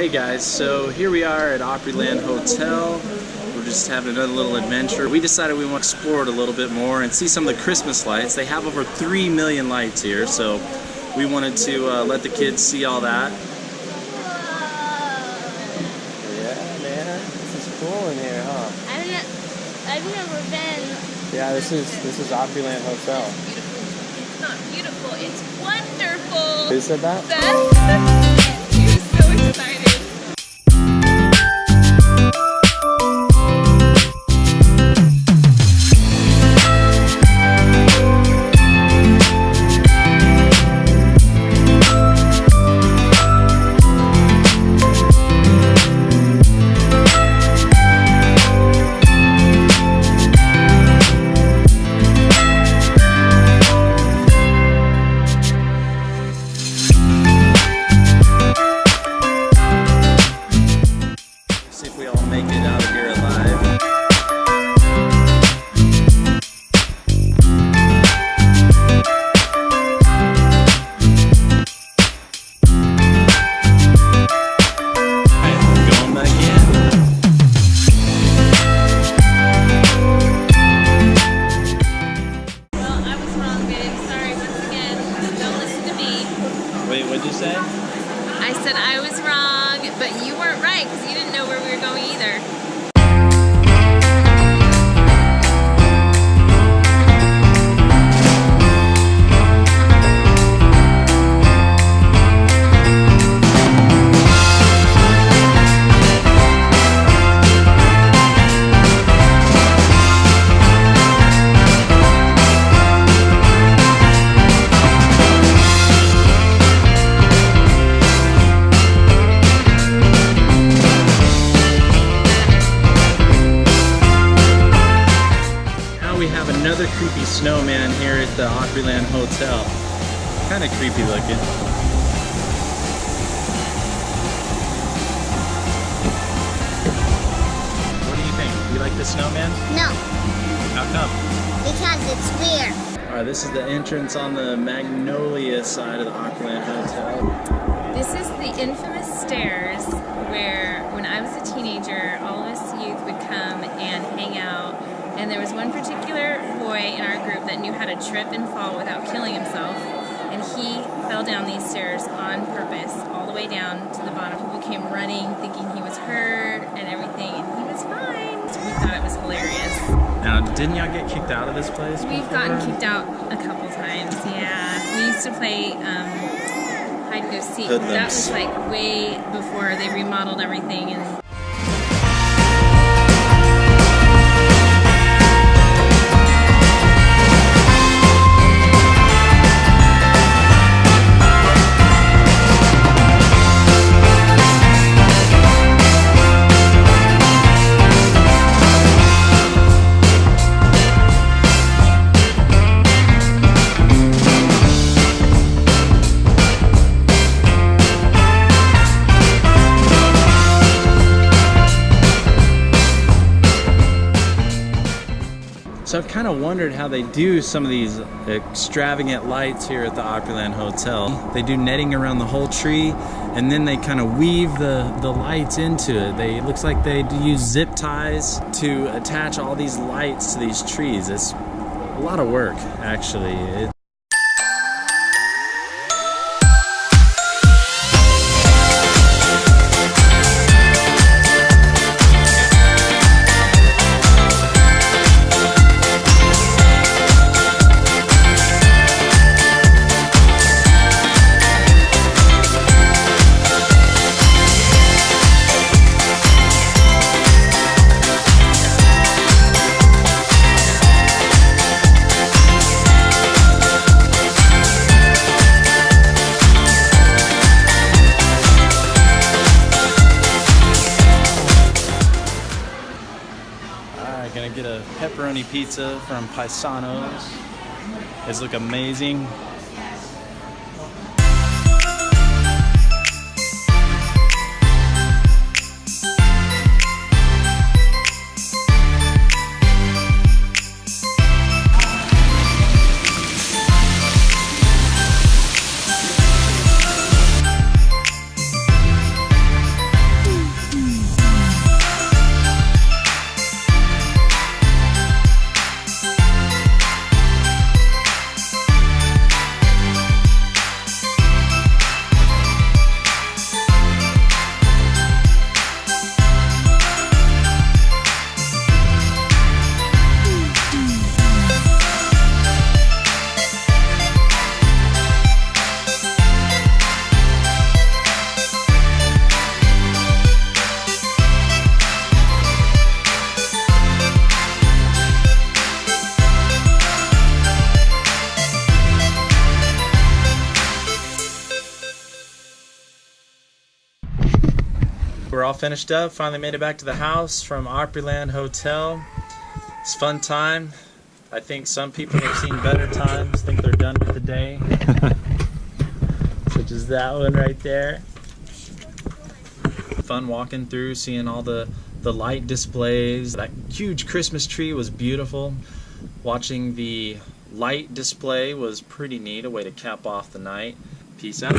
Hey guys, so here we are at Opryland Hotel. We're just having another little adventure. We decided we want to explore it a little bit more and see some of the Christmas lights. They have over 3 million lights here, so we wanted to let the kids see all that. Yeah, man, this is cool in here, huh? I've never been. Yeah, this is Opryland Hotel. It's not beautiful, it's wonderful. Who said that? Seth? He was so excited. Wait, what'd you say? I said I was wrong, but you weren't right because you didn't know where we were going either. Another creepy snowman here at the Opryland Hotel. Kind of creepy looking. What do you think? You like the snowman? No, How come? because it's weird. Alright, this is the entrance on the Magnolia side of the Opryland Hotel. This is the infamous stairs where, when I was a teenager, all of us youth would come and hang out. And there was one particular boy in our group that knew how to trip and fall without killing himself. And he fell down these stairs on purpose, all the way down to the bottom. People came running, thinking he was hurt and everything, and he was fine. So we thought it was hilarious. Now, didn't y'all get kicked out of this place before? We've gotten kicked out a couple times, yeah. We used to play hide and go seek. That was like way before they remodeled everything. And so I've kind of wondered how they do some of these extravagant lights here at the Opryland Hotel. They do netting around the whole tree, and then they kind of weave the lights into it. It looks like they use zip ties to attach all these lights to these trees. It's a lot of work, actually. Gonna get a pepperoni pizza from Paisanos. These look amazing. all finished up. Finally made it back to the house from Opryland Hotel. It's a fun time. I think some people have seen better times. Think they're done with the day. Such as that one right there. Fun walking through, seeing all the light displays. That huge Christmas tree was beautiful. Watching the light display was pretty neat, a way to cap off the night. Peace out.